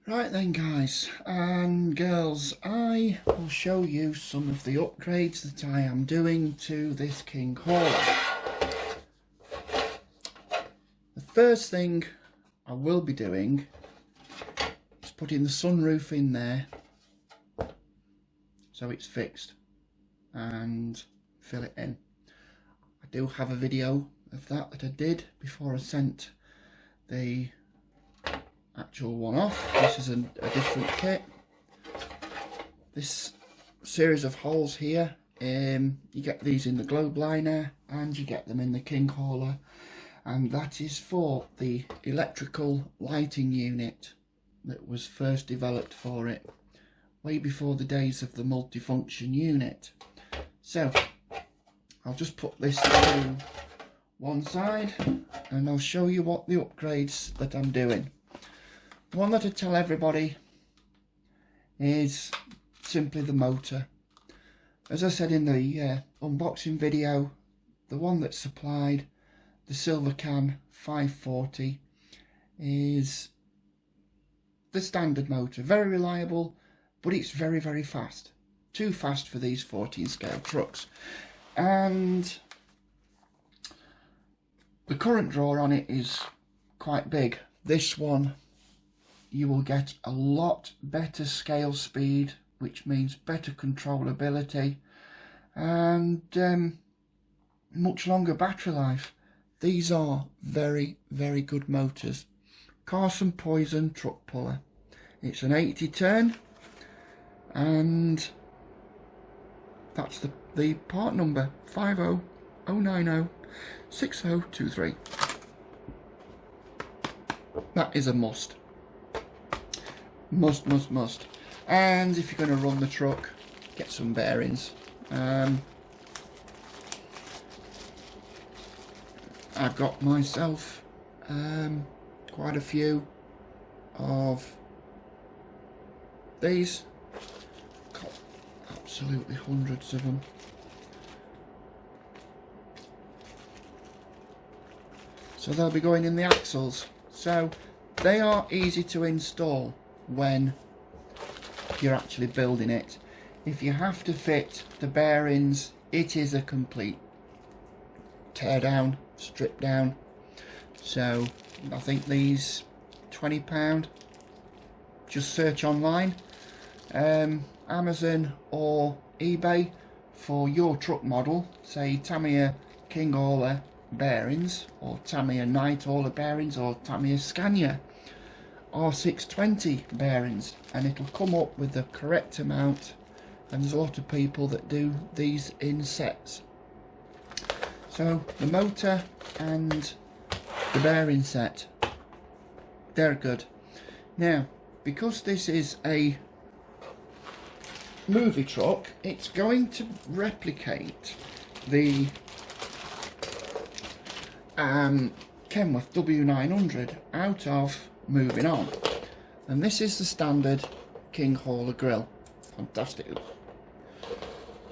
Right then guys and girls, I will show you some of the upgrades that I am doing to this King Hauler. The first thing I will be doing is putting the sunroof in there so it's fixed and fill it in. I do have a video of that I did before I sent the actual one off. This is a different kit. This series of holes here, you get these in the globe liner and you get them in the King Hauler, and that is for the electrical lighting unit that was first developed for it way before the days of the multifunction unit. So I'll just put this to one side and I'll show you what the upgrades that I'm doing. The one that I tell everybody is simply the motor. As I said in the unboxing video, the one that's supplied, the Silvercan 540, is the standard motor. Very reliable, but it's very, very fast. Too fast for these 14 scale trucks. And the current draw on it is quite big. This one, you will get a lot better scale speed, which means better controllability and much longer battery life. These are very, very good motors. Carson Poison truck puller. It's an 80 turn and that's the part number 500906023. That is a must. Must. And if you're going to run the truck, get some bearings. I've got myself quite a few of these. Got absolutely hundreds of them. So they'll be going in the axles. So they are easy to install when you're actually building it. If you have to fit the bearings, it is a complete tear down, strip down. So I think these £20. Just search online, Amazon or eBay for your truck model, say Tamiya King Hauler bearings or Tamiya Night Hauler bearings or Tamiya Scania R620 bearings, and it'll come up with the correct amount. And there's a lot of people that do these in sets. So the motor and the bearing set, they're good. Now, because this is a movie truck, it's going to replicate the Kenworth W900 out of Movin On, and this is the standard King Hauler grill. Fantastic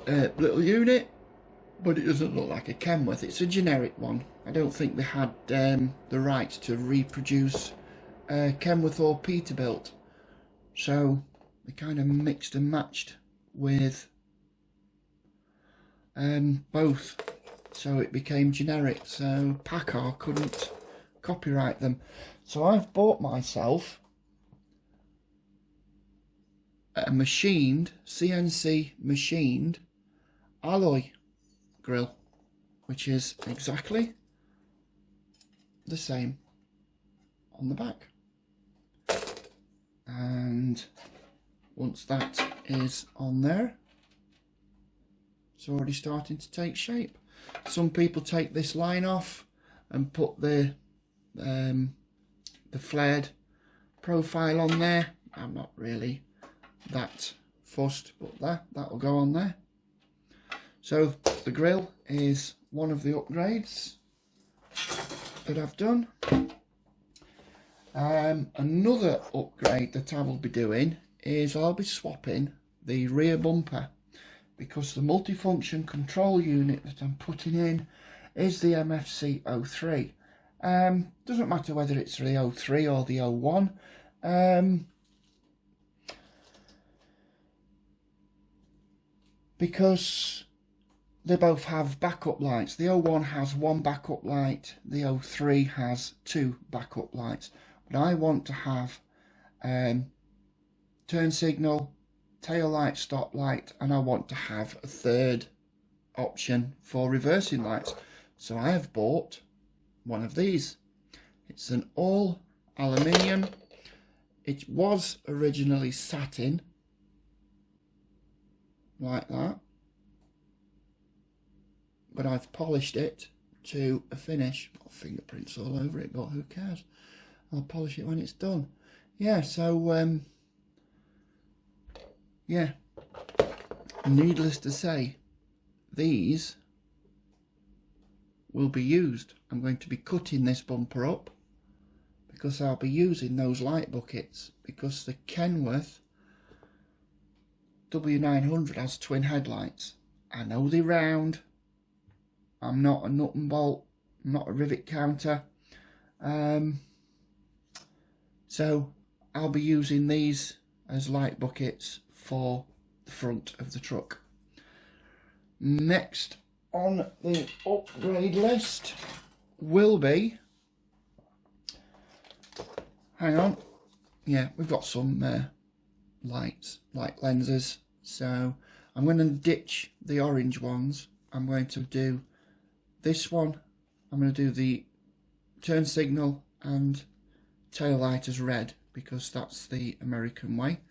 little unit, but it doesn't look like a Kenworth. It's a generic one. I don't think they had the rights to reproduce Kenworth or Peterbilt, so they kind of mixed and matched with both, so it became generic. So PACCAR couldn't copyright them. So I've bought myself a machined, CNC machined alloy grill, which is exactly the same on the back. And once that is on there, it's already starting to take shape. Some people take this line off and put the flared profile on there. I'm not really that fussed, but that'll go on there. So the grill is one of the upgrades that I've done. Another upgrade that I will be doing is I'll be swapping the rear bumper, because the multifunction control unit that I'm putting in is the MFC-03. Doesn't matter whether it's the 03 or the 01. because they both have backup lights. The 01 has one backup light, the 03 has two backup lights. But I want to have turn signal, tail light, stop light, and I want to have a third option for reversing lights. So I have bought one of these. It's an all aluminium. It was originally satin, like that, but I've polished it to a finish. Got fingerprints all over it, but who cares? I'll polish it when it's done. Yeah, so yeah, needless to say, these will be used. I'm going to be cutting this bumper up because I'll be using those light buckets, because the Kenworth W900 has twin headlights. I know they're round. I'm not a nut and bolt. I'm not a rivet counter. So I'll be using these as light buckets for the front of the truck. Next on the upgrade list will be, hang on, yeah, we've got some light lenses, so I'm going to ditch the orange ones. I'm going to do this one. I'm going to do the turn signal and tail light as red, because that's the American way.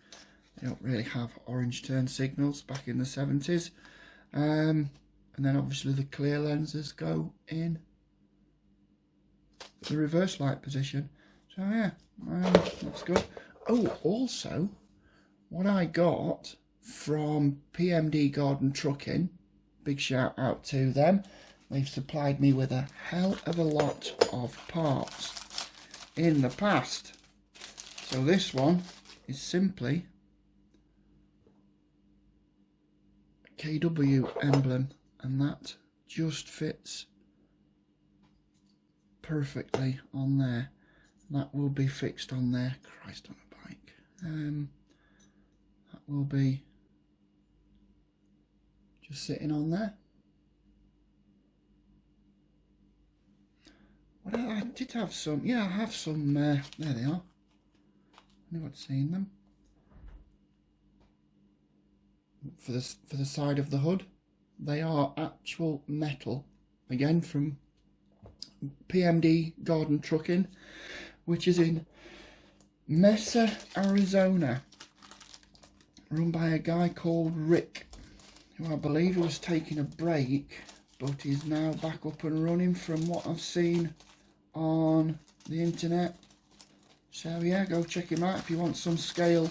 They don't really have orange turn signals back in the 70s. And then obviously the clear lenses go in the reverse light position. So yeah, that's good. Oh, also, what I got from PMD Garden Trucking, big shout out to them. They've supplied me with a hell of a lot of parts in the past. So this one is simply a KW emblem, and that just fits perfectly on there. That will be fixed on there. Christ on a bike. That will be just sitting on there. Well, I did have some. Yeah, I have some. There they are. I knew I'd seen them. For the side of the hood, they are actual metal. Again, from PMD Garden Trucking, which is in Mesa, Arizona, run by a guy called Rick, who I believe was taking a break, but he's now back up and running from what I've seen on the internet. So yeah, go check him out if you want some scale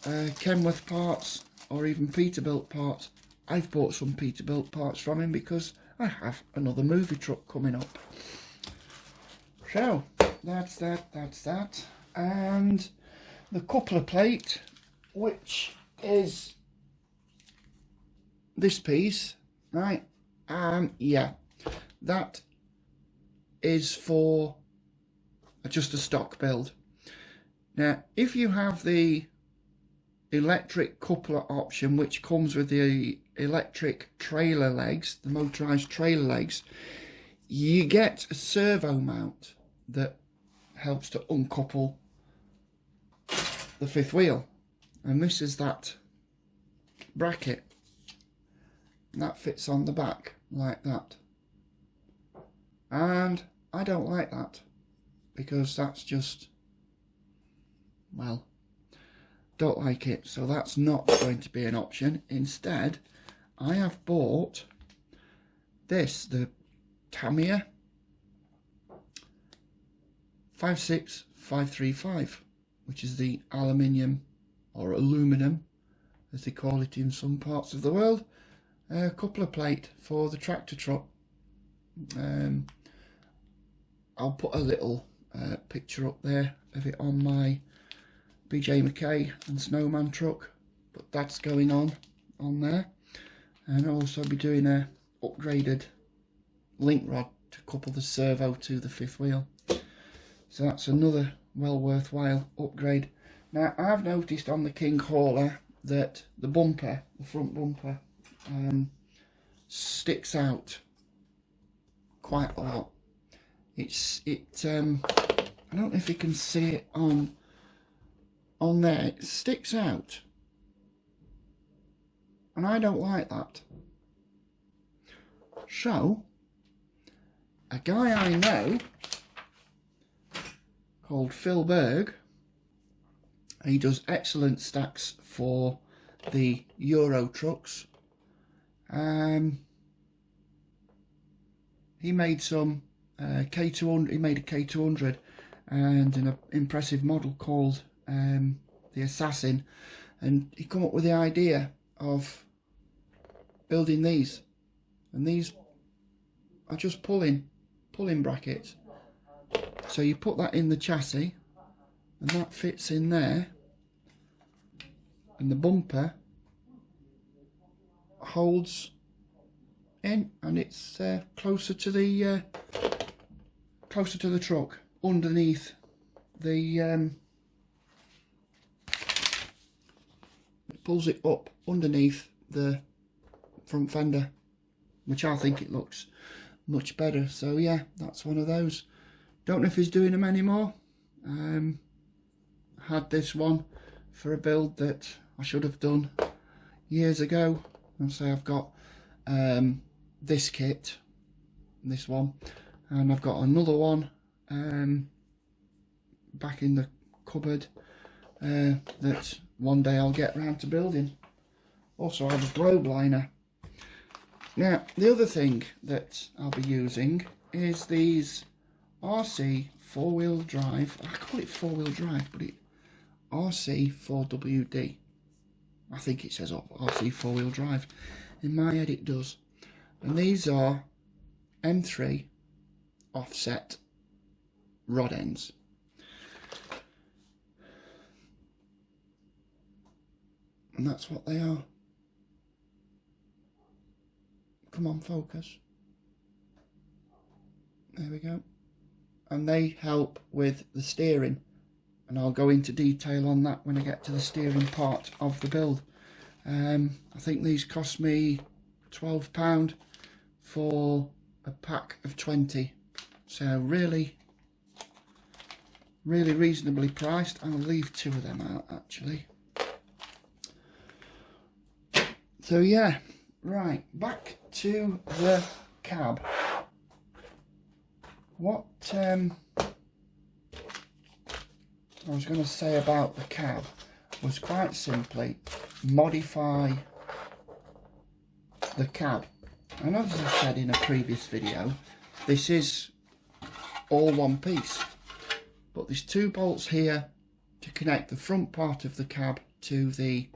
Kenworth parts, or even Peterbilt parts. I've bought some Peterbilt parts from him because I have another movie truck coming up. So that's that. And the coupler plate, which is this piece, right? Yeah, that is for just a stock build. Now, if you have the electric coupler option, which comes with the electric trailer legs, the motorized trailer legs, you get a servo mount that helps to uncouple the fifth wheel, and this is that bracket, and that fits on the back like that. And I don't like that, because that's just, well, don't like it, so that's not going to be an option. Instead, I have bought this, the Tamiya 56535, which is the aluminium, or aluminum as they call it in some parts of the world, coupler plate for the tractor truck. I'll put a little picture up there of it on my BJ McKay and Snowman truck, but that's going on there. And I'll also be doing a upgraded link rod to couple the servo to the fifth wheel. So that's another well worthwhile upgrade. Now, I've noticed on the King Hauler that the bumper, the front bumper, sticks out quite a lot. I don't know if you can see it on there. It sticks out, and I don't like that. So a guy I know called Phil Berg, he does excellent stacks for the Euro trucks. He made some K200. He made a K200 and an impressive model called the Assassin, and he come up with the idea of building these, and these are just pull-in brackets. So you put that in the chassis, and that fits in there, and the bumper holds in, and it's closer to the truck, underneath the it pulls it up underneath the front fender, which I think it looks much better. So yeah, that's one of those. Don't know if he's doing them anymore. Had this one for a build that I should have done years ago, and so I've got this kit, this one, and I've got another one back in the cupboard that one day I'll get around to building. Also I have a globe liner. Now the other thing that I'll be using is these RC 4-wheel drive. I call it 4-wheel drive, but it RC 4WD. I think it says RC 4-wheel drive. In my head it does. And these are M3 offset rod ends. And that's what they are. Come on, focus. There we go. And they help with the steering, and I'll go into detail on that when I get to the steering part of the build. I think these cost me £12 for a pack of 20, so really reasonably priced. I'll leave 2 of them out actually. So yeah, right, back to the cab. What I was going to say about the cab was quite simply modify the cab. And as I said in a previous video, this is all one piece, but there's 2 bolts here to connect the front part of the cab to the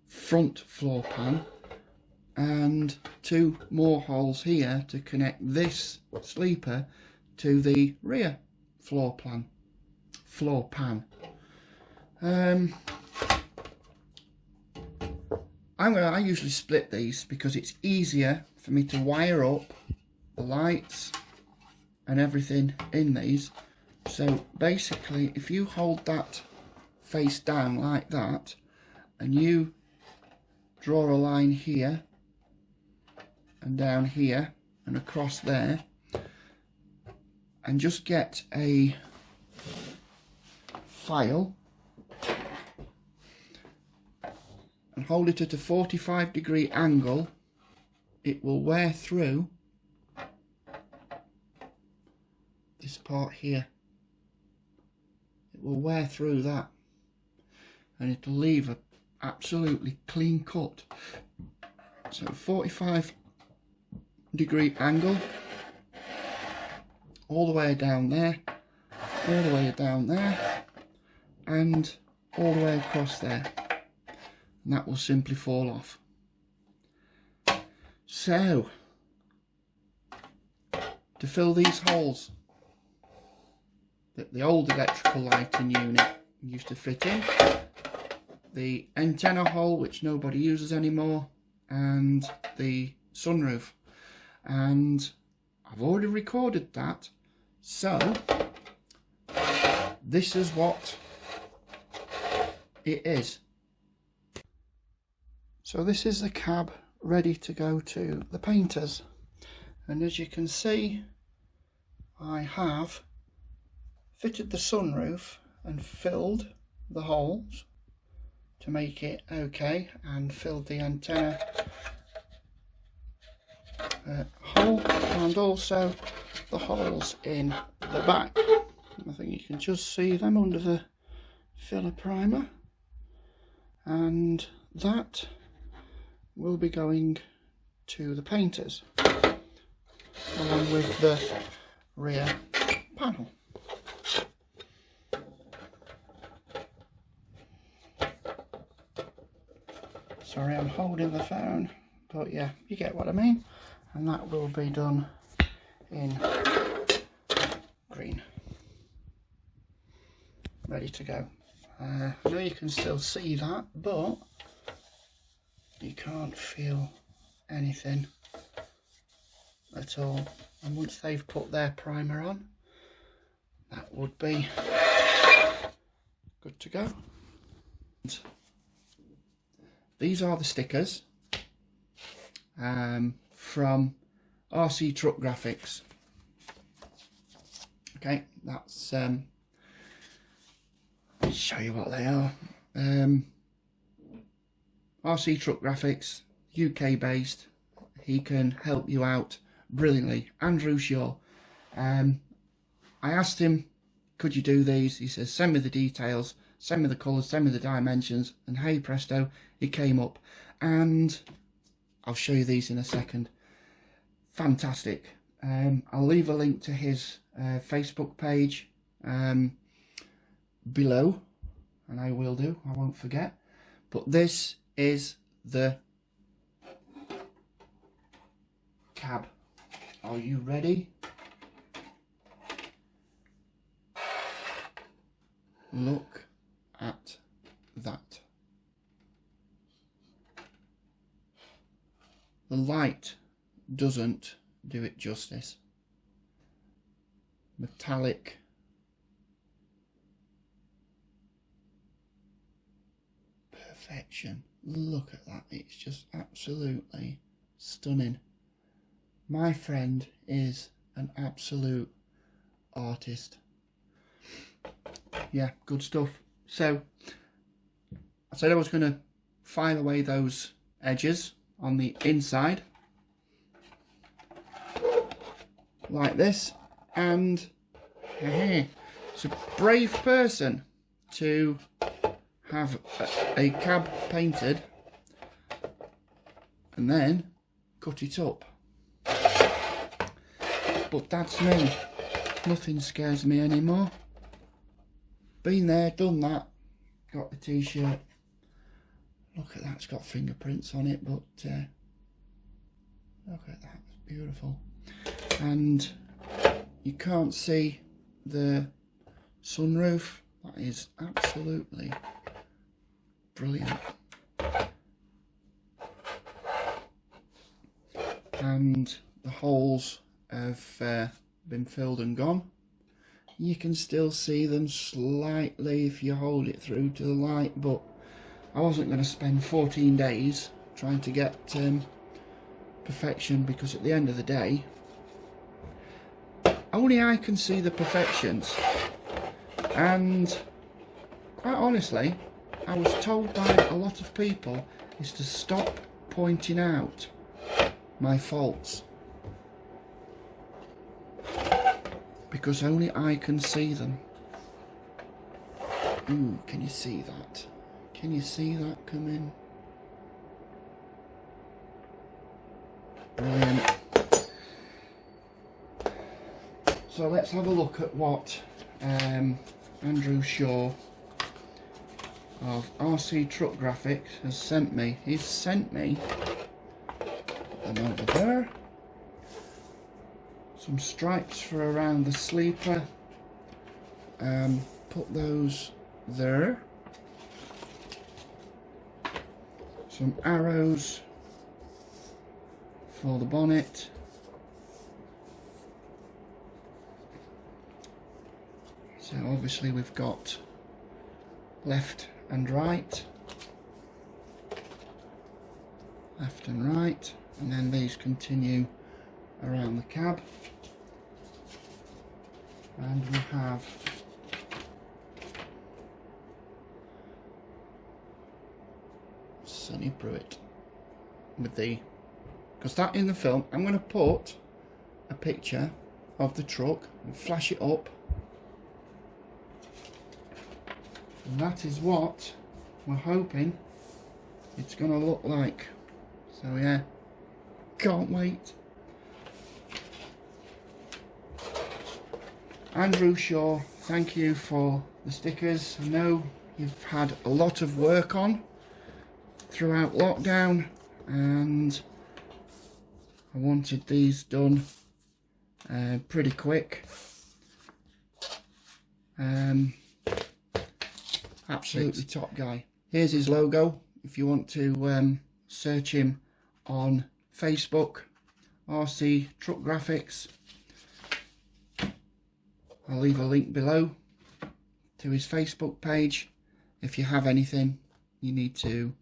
front floor pan, and 2 more holes here to connect this sleeper to the rear floor pan. I usually split these because it's easier for me to wire up the lights and everything in these. So basically, if you hold that face down like that, and you draw a line here and down here and across there, and just get a file and hold it at a 45-degree angle, it will wear through this part here. It will wear through that, and it'll leave a absolutely clean cut. So 45-degree angle all the way down there, all the way down there, and all the way across there, and that will simply fall off. So to fill these holes that the old electrical lighting unit used to fit in, the antenna hole which nobody uses anymore, and the sunroof, and I've already recorded that, so this is what it is. So this is the cab ready to go to the painters. And as you can see, I have fitted the sunroof and filled the holes to make it okay, and filled the antenna hole, and also the holes in the back. I think you can just see them under the filler primer, and that will be going to the painters along with the rear panel. Sorry, I'm holding the phone, but yeah, you get what I mean. And that will be done in green. Ready to go. I know you can still see that, but you can't feel anything at all. And once they've put their primer on, that would be good to go. These are the stickers from RC Truck Graphics. Okay, that's let's show you what they are. RC Truck Graphics, UK based. He can help you out brilliantly. Andrew Shaw. I asked him, could you do these? He says, send me the details, send me the colours, send me the dimensions, and hey presto, it came up. And I'll show you these in a second. Fantastic. I'll leave a link to his Facebook page below, and I will do, I won't forget. But this is the cab. Are you ready? Look at that. The light doesn't do it justice. Metallic. Perfection. Look at that. It's just absolutely stunning. My friend is an absolute artist. Yeah, good stuff. So I said I was going to file away those edges on the inside like this, and it's a brave person to have a cab painted and then cut it up. But that's me. Nothing scares me anymore. Been there, done that. Got the t-shirt. Look at that, it's got fingerprints on it, but look at that, it's beautiful. And you can't see the sunroof. That is absolutely brilliant. And the holes have been filled and gone. You can still see them slightly if you hold it through to the light, but I wasn't going to spend 14 days trying to get perfection, because at the end of the day, only I can see the perfections. And quite honestly, I was told by a lot of people is to stop pointing out my faults, because only I can see them. Ooh, can you see that? Can you see that coming? Brilliant. So let's have a look at what Andrew Shaw of RC Truck Graphics has sent me. He's sent me them over there. Some stripes for around the sleeper. Put those there. Some arrows for the bonnet. So obviously we've got left and right. left and right, and then these continue around the cab, and we have Sonny Pruitt with the, because that in the film, I'm going to put a picture of the truck and flash it up, and that is what we're hoping it's going to look like. So yeah, can't wait. Andrew Shaw, thank you for the stickers. I know you've had a lot of work on throughout lockdown, and I wanted these done pretty quick. Absolutely top guy. Here's his logo if you want to search him on Facebook, RC Truck Graphics. I'll leave a link below to his Facebook page if you have anything you need to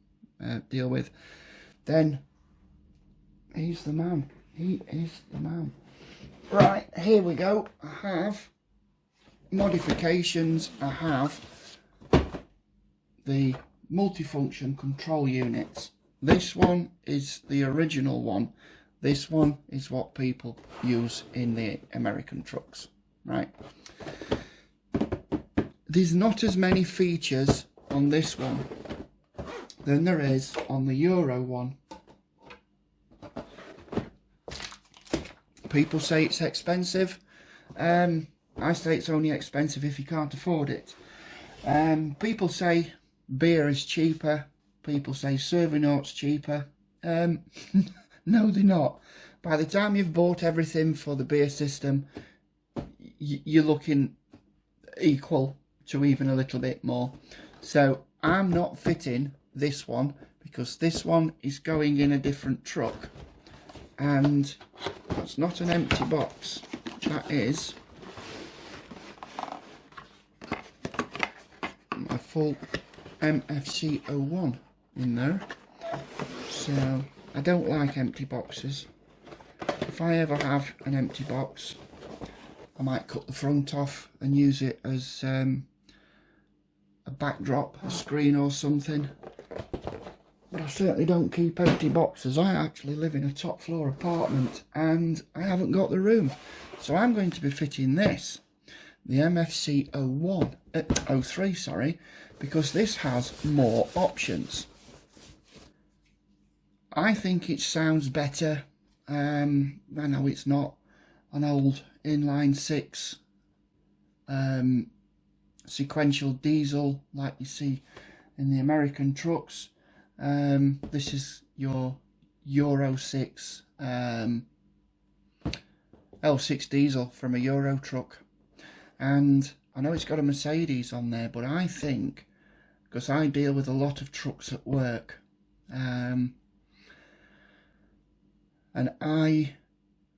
deal with. Then he's the man. He is the man. Right, here we go. I have modifications. I have the multifunction control units. This one is the original one. This one is what people use in the American trucks, right? There's not as many features on this one than there is on the Euro one. People say it's expensive. I say it's only expensive if you can't afford it. People say beer is cheaper. People say Servo-Naught's cheaper. No, they're not. By the time you've bought everything for the beer system, you're looking equal to even a little bit more. So I'm not fitting this one because this one is going in a different truck, and that's not an empty box. That is a full MFC-01 in there. So I don't like empty boxes. If I ever have an empty box, I might cut the front off and use it as a backdrop, a screen or something. But I certainly don't keep empty boxes. I actually live in a top floor apartment and I haven't got the room. So I'm going to be fitting this, the MFC-03, sorry, because this has more options. I think it sounds better. I know it's not an old inline six sequential diesel like you see in the American trucks. This is your Euro 6 L6 diesel from a Euro truck, and I know it's got a Mercedes on there, but I think, because I deal with a lot of trucks at work, and I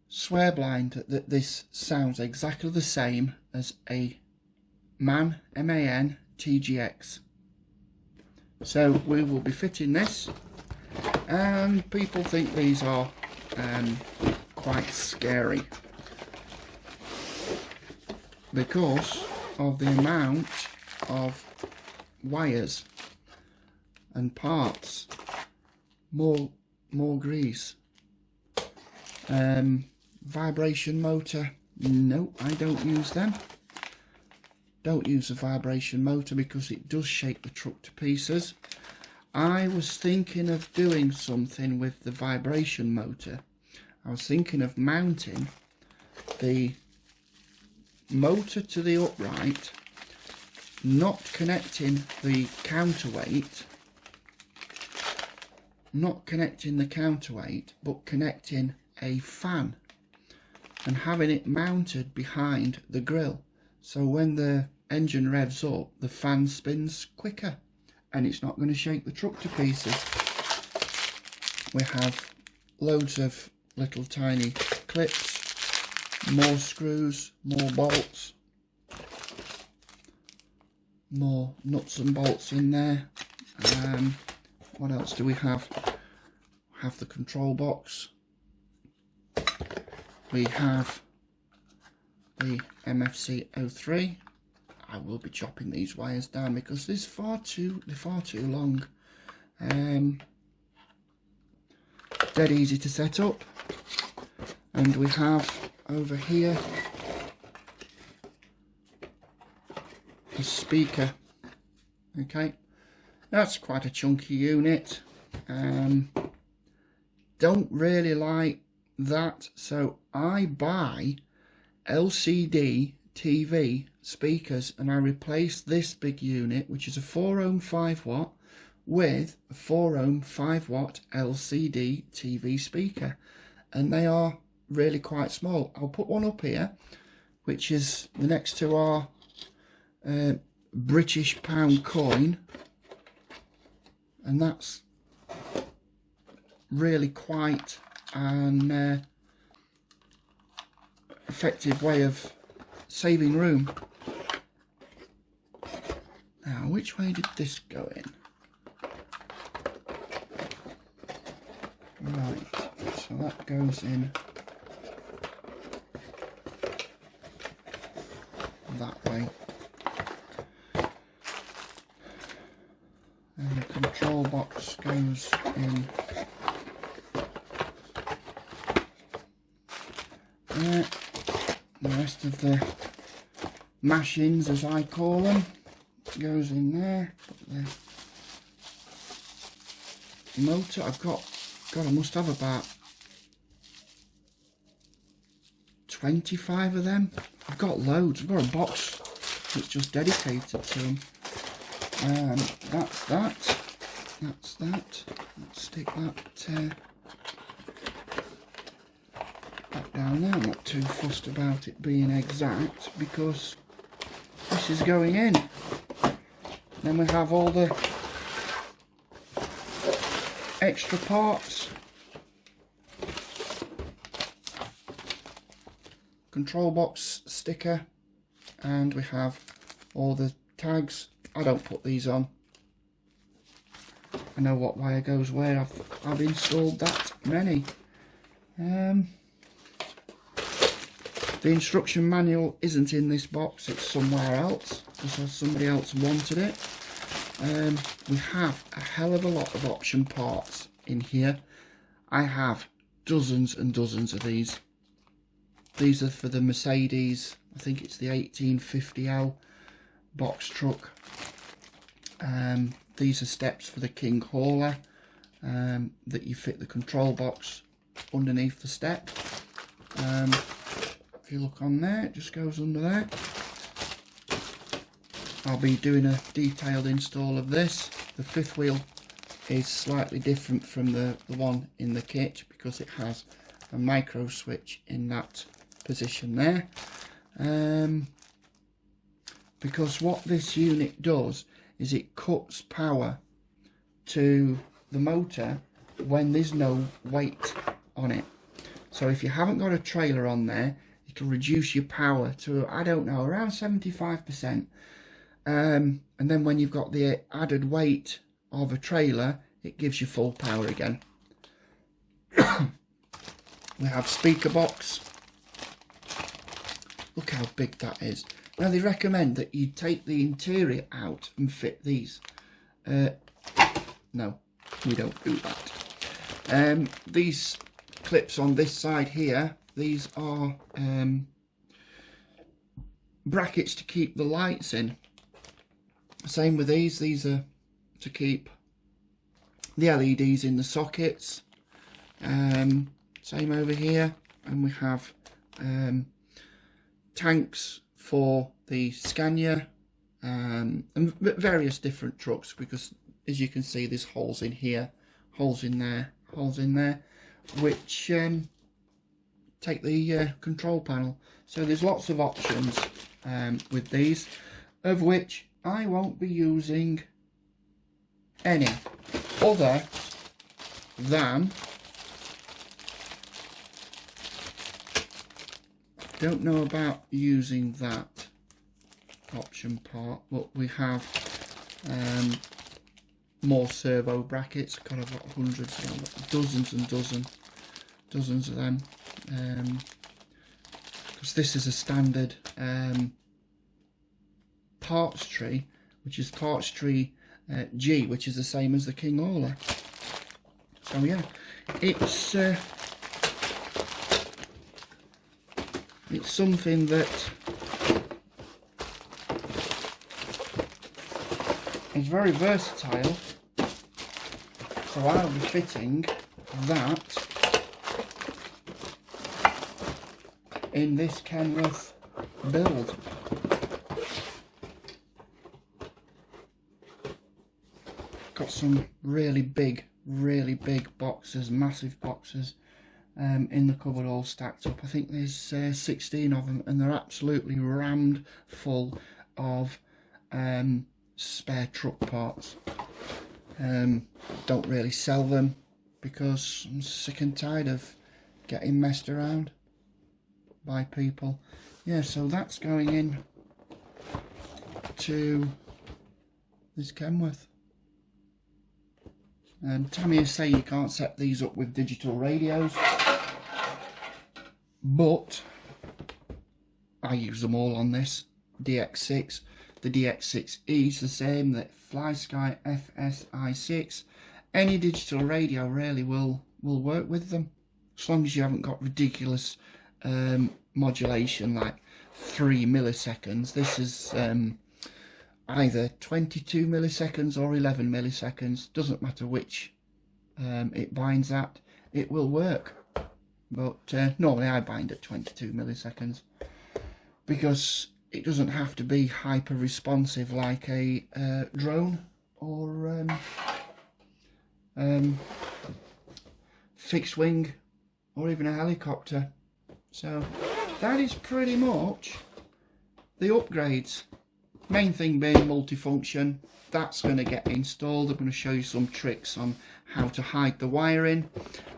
swear blind that this sounds exactly the same as a MAN, M-A-N, TGX. So we will be fitting this, and people think these are quite scary because of the amount of wires and parts, more grease. Vibration motor, no, I don't use them. Don't use a vibration motor because it does shake the truck to pieces. I was thinking of doing something with the vibration motor. I was thinking of mounting the motor to the upright, not connecting the counterweight, but connecting a fan and having it mounted behind the grille. So when the engine revs up, the fan spins quicker and it's not going to shake the truck to pieces. We have loads of little tiny clips, more screws, more bolts, more nuts and bolts in there. What else do we have? have the control box. We have the MFC-03. I will be chopping these wires down because they're far too long. Dead easy to set up. And we have over here the speaker. Okay, that's quite a chunky unit. Don't really like that, so I buy LCD TV speakers and I replace this big unit, which is a 4 ohm 5 watt, with a 4 ohm 5 watt LCD TV speaker, and they are really quite small. I'll put one up here, which is the next to our British pound coin, and that's really quite an effective way of saving room. Now, which way did this go in? Right, so that goes in that way. And the control box goes in there. The rest of the mashings, as I call them, goes in there. The motor, I must have about 25 of them. I've got loads. I've got a box that's just dedicated to them. That's that. That's that. Let's stick that back down there. I'm not too fussed about it being exact because this is going in. Then we have all the extra parts. Control box sticker, and we have all the tags. I don't put these on. I know what wire goes where. I've installed that many. The instruction manual isn't in this box, it's somewhere else because somebody else wanted it. We have a hell of a lot of option parts in here. I have dozens and dozens of these. These are for the Mercedes, I think it's the 1850L box truck. These are steps for the King Hauler, that you fit the control box underneath the step. If you look on there, it just goes under there. I'll be doing a detailed install of this. The fifth wheel is slightly different from the one in the kit because it has a micro switch in that position there. Because what this unit does is it cuts power to the motor when there's no weight on it. So if you haven't got a trailer on there, it'll reduce your power to, I don't know, around 75%. And then when you've got the added weight of a trailer, it gives you full power again. We have speaker box. Look how big that is. Now they recommend that you take the interior out and fit these. No, we don't do that. These clips on this side here, these are brackets to keep the lights in. Same with these are to keep the LEDs in the sockets. Same over here, and we have tanks for the Scania and various different trucks, because as you can see there's holes in here, holes in there, holes in there, which take the control panel. So there's lots of options with these, of which I won't be using any other than, don't know about using that option part, but we have more servo brackets. God, I've got hundreds, dozens and dozens of them. Because this is a standard parts tree, which is parts tree G, which is the same as the King Hauler. So yeah, it's something that is very versatile. So I'll be fitting that in this Kenworth build. Got some really big boxes, massive boxes in the cupboard, all stacked up. I think there's 16 of them, and they're absolutely rammed full of spare truck parts. Don't really sell them because I'm sick and tired of getting messed around by people. Yeah, so that's going in to this Kenworth. Tamiya say you can't set these up with digital radios, but I use them all on this DX6. The DX6E is the same, that FlySky FSI6. Any digital radio really will work with them, as long as you haven't got ridiculous modulation like 3 milliseconds. This is either 22 milliseconds or 11 milliseconds, doesn't matter which it binds at, it will work. But normally I bind at 22 milliseconds because it doesn't have to be hyper responsive like a drone or fixed wing or even a helicopter. So that is pretty much the upgrades. Main thing being multifunction. That's going to get installed. I'm going to show you some tricks on how to hide the wiring,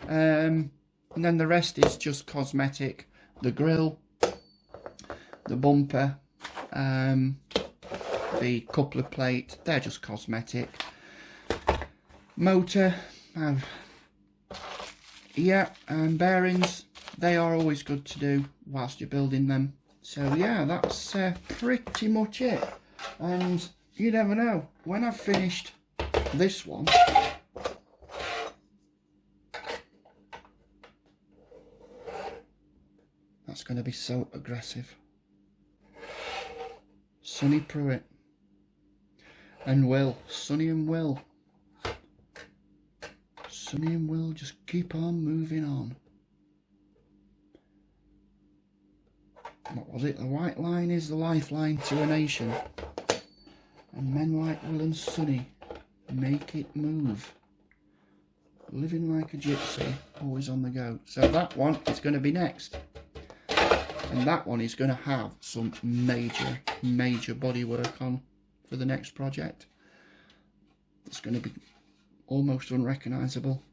and then the rest is just cosmetic. The grille, the bumper, the coupler plate, they're just cosmetic. Motor, yeah, and bearings, they are always good to do whilst you're building them. So yeah, that's pretty much it. And you never know, when I've finished this one, that's going to be so aggressive. Sonny Pruitt and Will, Sonny and Will just keep on moving on. What was it? The white line is the lifeline to a nation, and men like Will and Sonny make it move. Living like a gypsy, always on the go. So that one is going to be next, and that one is going to have some major body work on for the next project. It's going to be almost unrecognisable.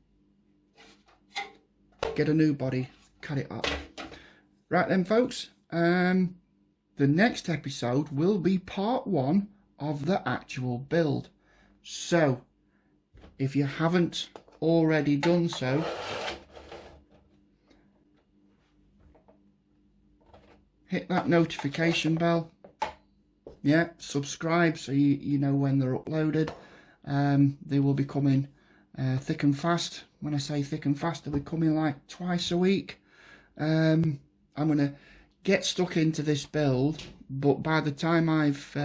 Get a new body, cut it up. Right then folks, the next episode will be part 1 of the actual build. So if you haven't already done so, hit that notification bell. Yeah, subscribe so you know when they're uploaded. They will be coming thick and fast. When I say thick and fast, they'll be coming like twice a week. I'm going to get stuck into this build, but by the time I've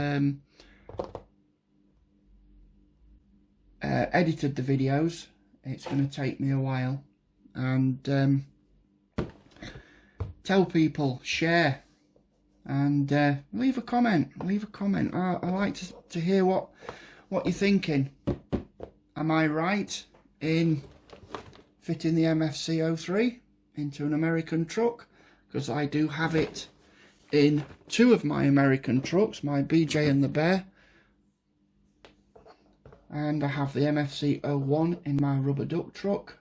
edited the videos, it's going to take me a while. And tell people, share, and leave a comment. I like to hear what you're thinking. Am I right in fitting the MFC-03 into an American truck? Because I do have it in 2 of my American trucks, my BJ and the Bear, and I have the MFC-01 in my rubber duck truck.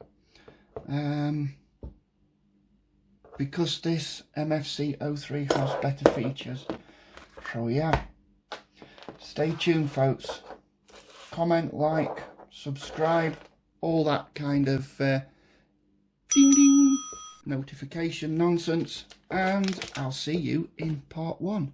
Because this MFC-03 has better features. So yeah, stay tuned folks. Comment, like, subscribe, all that kind of ding ding notification nonsense, and I'll see you in part 1.